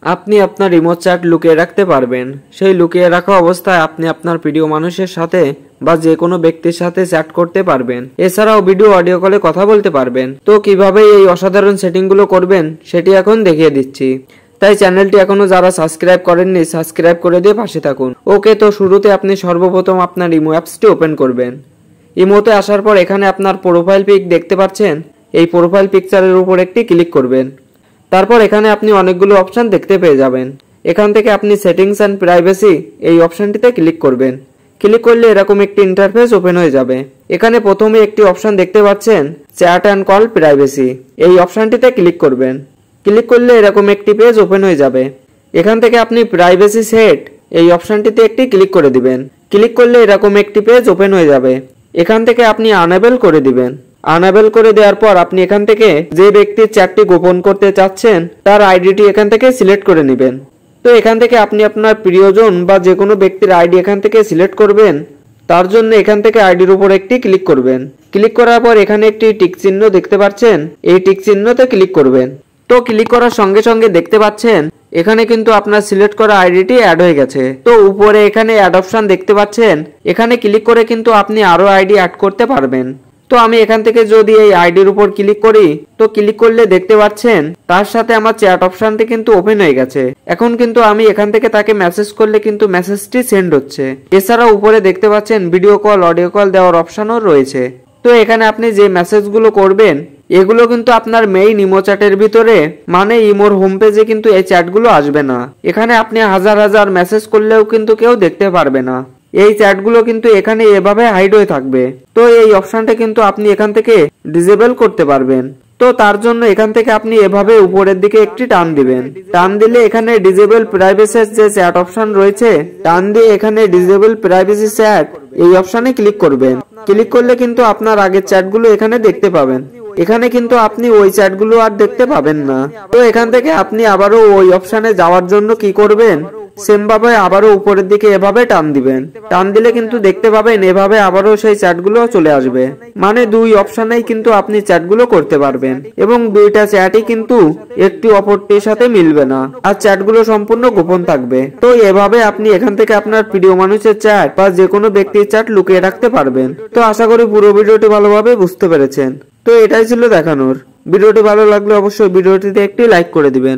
আপনি আপনার remote chat লুকিয়ে রাখতে পারবেন। সেই লুকিয়ে রাখা অবস্থায় আপনি আপনার প্রিয় মানুষের সাথে বা যে কোনো ব্যক্তির সাথে চ্যাট করতে পারবেন। এছাড়াও ভিডিও অডিও কলে কথা বলতে পারবেন। তো কিভাবে এই অসাধারণ সেটিংগুলো করবেন সেটি এখন দেখিয়ে দিচ্ছি। তাই চ্যানেলটি এখনো যারা সাবস্ক্রাইব করেননি সাবস্ক্রাইব করে দিয়ে পাশে থাকুন। ওকে, তো শুরুতে আপনি সর্বপ্রথম আপনার ইমো অ্যাপসটি ওপেন করবেন। ইমোতে আসার পর এখানে আপনার প্রোফাইল পিক দেখতে পাচ্ছেন, এই প্রোফাইল পিকচারের উপর একটি ক্লিক করবেন। তারপর এখানে আপনি অনেকগুলো অপশন দেখতে পেয়ে যাবেন। এখান থেকে আপনি সেটিংস অ্যান্ড প্রাইভেসি এই অপশনটিতে ক্লিক করবেন। ক্লিক করলে এরকম একটি ইন্টারফেস ওপেন হয়ে যাবে। এখানে প্রথমে একটি অপশন দেখতে পাচ্ছেন চ্যাট অ্যান্ড কল প্রাইভেসি, এই অপশনটিতে ক্লিক করবেন। ক্লিক করলে এরকম একটি পেজ ওপেন হয়ে যাবে। এখান থেকে আপনি প্রাইভেসি সেট এই অপশনটিতে একটি ক্লিক করে দিবেন। ক্লিক করলে এরকম একটি পেজ ওপেন হয়ে যাবে। এখান থেকে আপনি আনএবল করে দিবেন। আনএবল করে দেওয়ার পর আপনি এখান থেকে যে ব্যক্তির চ্যাটটি গোপন করতে চাচ্ছেন তার আইডিটি এখান থেকে সিলেক্ট করে নেবেন। তো এখান থেকে আপনি আপনার প্রিয়জন বা যে কোনো ব্যক্তির আইডি এখান থেকে সিলেক্ট করবেন। তার জন্য এখান থেকে আইডির উপর একটি ক্লিক করবেন। ক্লিক করার পর এখানে একটি টিক চিহ্ন দেখতে পাচ্ছেন, এই টিক চিহ্নতে ক্লিক করবেন। তো ক্লিক করার সঙ্গে সঙ্গে দেখতে পাচ্ছেন এখানে কিন্তু আপনার সিলেক্ট করা আইডিটি অ্যাড হয়ে গেছে। তো উপরে এখানে অ্যাড অপশন দেখতে পাচ্ছেন, এখানে ক্লিক করে কিন্তু আপনি আরো আইডি অ্যাড করতে পারবেন। তো আমি এখান থেকে যদি এই আইডির উপর ক্লিক করি, তো ক্লিক করলে দেখতে পাচ্ছেন তার সাথে আমার চ্যাট অপশনটি কিন্তু ওপেন হয়ে গেছে। এখন কিন্তু আমি এখান থেকে তাকে মেসেজ করলে কিন্তু মেসেজটি সেন্ড হচ্ছে। এছাড়াও উপরে দেখতে পাচ্ছেন ভিডিও কল অডিও কল দেওয়ার অপশনও রয়েছে। তো এখানে আপনি যে মেসেজগুলো করবেন এগুলো কিন্তু আপনার মেইন ইমো চ্যাটের ভিতরে, মানে ইমোর হোম পেজে কিন্তু এই চ্যাটগুলো আসবে না। এখানে আপনি হাজার হাজার মেসেজ করলেও কিন্তু কেউ দেখতে পারবে না। এই চ্যাটগুলো কিন্তু এখানে এভাবে হাইড হয়ে থাকবে। তো এই অপশনটা কিন্তু আপনি এখান থেকে ডিসেবল করতে পারবেন। তো তার জন্য এখান থেকে আপনি এভাবে উপরের দিকে একটি টান দিবেন। টান দিলে এখানে ডিসেবল প্রাইভেসি যে চ্যাট অপশন রয়েছে, টান দিয়ে এখানে ডিসেবল প্রাইভেসি চ্যাট এই অপশনে ক্লিক করবেন। ক্লিক করলে কিন্তু আপনার আগের চ্যাটগুলো এখানে দেখতে পাবেন। এখানে কিন্তু আপনি ওই চ্যাটগুলো আর দেখতে পাবেন না। তো এখান থেকে আপনি আবারও ওই অপশনে যাওয়ার জন্য কি করবেন, সেম ভাবে আবারও উপরের দিকে এভাবে টান দিবেন। টান দিলে কিন্তু দেখতে পাবেন এভাবে আবারও সেই চ্যাটগুলো চলে আসবে। মানে দুই অপশনেই কিন্তু আপনি চ্যাটগুলো করতে পারবেন এবং দুইটা চ্যাটই কিন্তু একটি অপরটির সাথে মিলবে না আর চ্যাটগুলো সম্পূর্ণ গোপন থাকবে। তো এভাবে আপনি এখান থেকে আপনার প্রিয় মানুষের চ্যাট বা যে কোনো ব্যক্তির চ্যাট লুকিয়ে রাখতে পারবেন। তো আশা করি পুরো ভিডিওটি ভালোভাবে বুঝতে পেরেছেন। তো এটাই ছিল দেখানোর। ভিডিওটি ভালো লাগলে অবশ্যই ভিডিওটিতে একটি লাইক করে দিবেন।